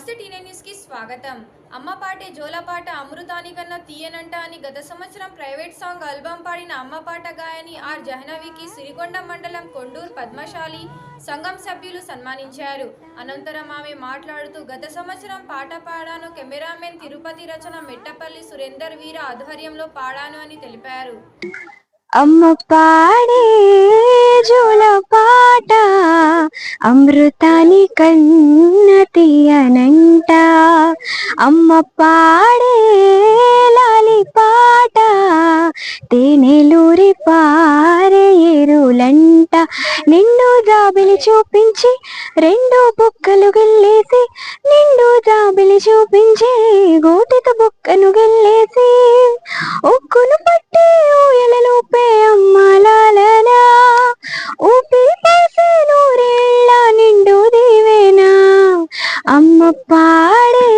నమస్తే టీనే న్యూస్ కి స్వాగతం. అమ్మ పాటే జోలపాట అమృతానికన్నా తీయనంట అని గత సంవత్సరం ప్రైవేట్ సాంగ్ ఆల్బమ్ పాడిన అమ్మ పాట గాయని ఆర్ జాహ్నవికి సిరికొండ మండలం కొండూరు పద్మశాలి సంఘం సభ్యులు సన్మానించారు. అనంతరం ఆమె మాట్లాడుతూ గత సంవత్సరం పాట పాడాను, కెమెరామెన్ తిరుపతి, రచన మెట్టపల్లి సురేందర్ వీర ఆధ్వర్యంలో పాడాను అని తెలిపారు. అమ్మ పాడే జోలపాట అమృతాని కన్న తీయనంట, అమ్మ పాడే లాలి పాట తేనెలూరి పారే ఎరులంట. నిండు జాబిలి చూపించి రెండు బుక్కలు గిల్లేసి, నిండు జాబిలి చూపించి గోటితో బుక్కను గిల్లేసి, ఒక్కును పట్టి ఊయలలో అమ్మాలాలనా ఊపిరి పోసే నూరేళ్ళ నిండు దీవేనా అమ్మ పాడే.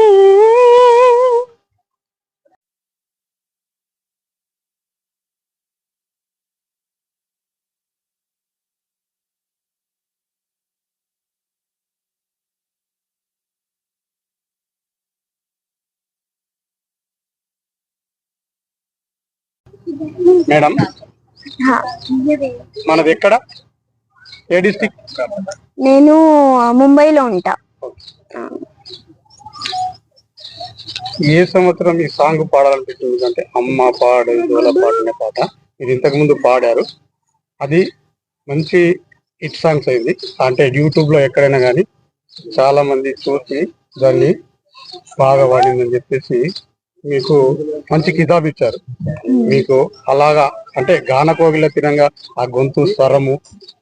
మేడం, మనది ఎక్కడ, ఏ డిస్ట్రిక్ట్? నేను ముంబైలో ఉంటా. ఏ సంవత్సరం ఈ సాంగ్ పాడాలనిపించింది? అంటే అమ్మ పాడు జోలపాట అనే పాట ఇది ఇంతకు ముందు పాడారు, అది మంచి హిట్ సాంగ్స్ అయింది. అంటే యూట్యూబ్ లో ఎక్కడైనా కానీ చాలా మంది చూసి దాన్ని బాగా పాడిందని చెప్పేసి మీకు మంచి కితాబ్ ఇచ్చారు. మీకు అలాగా అంటే గాన కోగిల తిరంగా ఆ గొంతు స్వరము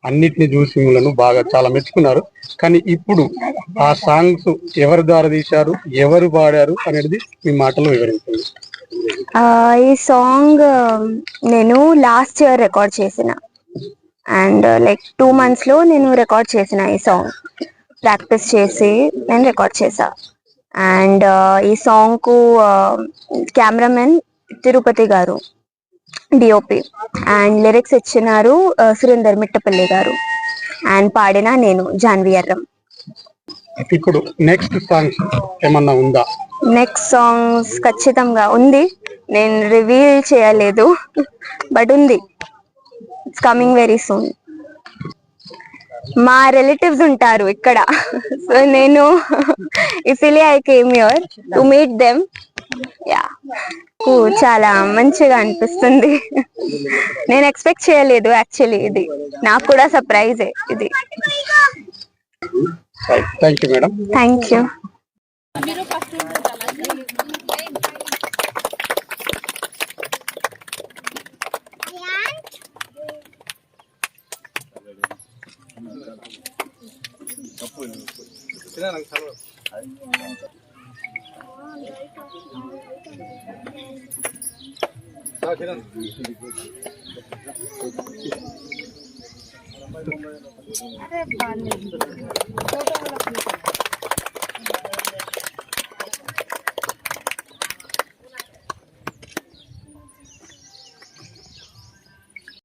అన్నిటిని చూసి మిమ్మల్ని బాగా చాలా మెచ్చుకున్నారు. కానీ ఇప్పుడు ఆ సాంగ్స్ ఎవరి ద్వారా తీశారు, ఎవరు పాడారు అనేది మీ మాటలో వివరించండి. ఈ సాంగ్ నేను లాస్ట్ ఇయర్ రికార్డ్ చేసిన, అండ్ లైక్ 2 months లో నేను రికార్డ్ చేసిన. ఈ సాంగ్ ప్రాక్టీస్ చేసి నేను రికార్డ్ చేసా. అండ్ ఈ సాంగ్ కు కెమెరామెన్ తిరుపతి గారు, డిఓపి, అండ్ లిరిక్స్ ఇచ్చినారు సురేందర్ మిట్టపల్లి గారు, అండ్ పాడిన నేను జాన్వి అర్రం. ఇప్పుడు నెక్స్ట్ సాంగ్స్ ఏమన్నా ఉందా? నెక్స్ట్ సాంగ్స్ ఖచ్చితంగా ఉంది, నేను రివీల్ చేయలేదు బట్ ఉంది. It's coming very soon. మా రిలేటివ్స్ ఉంటారు ఇక్కడ, సో నేను easily I came here to meet them. Yeah, చాలా మంచిగా అనిపిస్తుంది. నేను ఎక్స్పెక్ట్ చేయలేదు యాక్చువల్లీ, ఇది నాకు కూడా సర్ప్రైజే ఇది. Thank you madam. Thank you.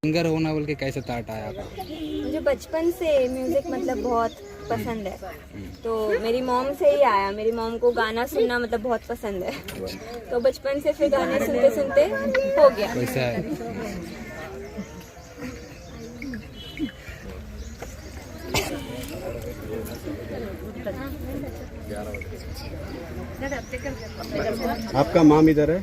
Singer होना बोल के कैसे थॉट आया आपको? मुझे बचपन से म्यूज़िक मतलब बहुत पसंद है, तो मेरी मॉम से ही आया. मेरी मॉम को गाना सुनना मतलब बहुत पसंद है, तो बचपन से फिर गाने सुनते सुनते हो गया. वैसा है. आपका माम इधर है?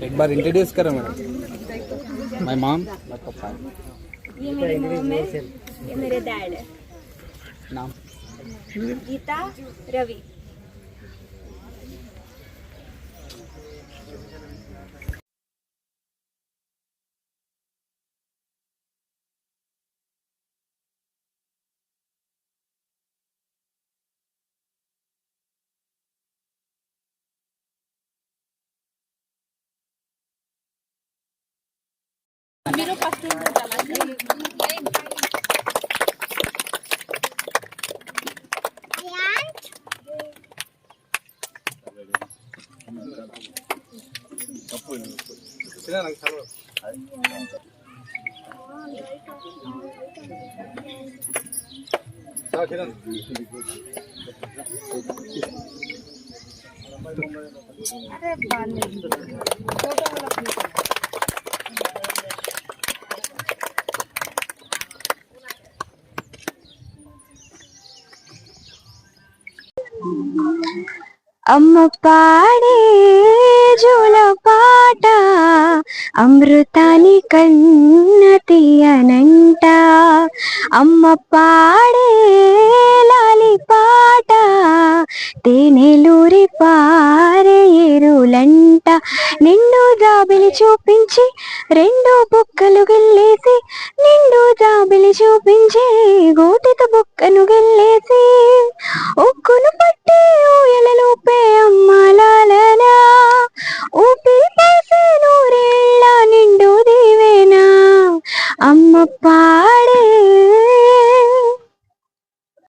एक बार इंट्रोड्यूस करो मैडम. माय मॉम, माय पापा. ये मेरी मॉम है, ये मेरे डैड है. नाम गीता, रवि. అమ్మ పాడే జోల పాట అమృతాని కన్న తీయనంట. అమ్మ పాడే లాలి పాట తేనెలూరి పారే ఎరులంట. నిండు జాబిలి చూపించి రెండు బుక్కలు గిల్లేసి, నిండు జాబిలి చూపించి గోటితో బుక్కను గిల్లేసి, ఒక్కును పట్టి ఊయలలోపే అమ్మాలాలనా, ఊపిరి పోసే నూరేళ్ళ నిండు దీవేనా. అమ్మ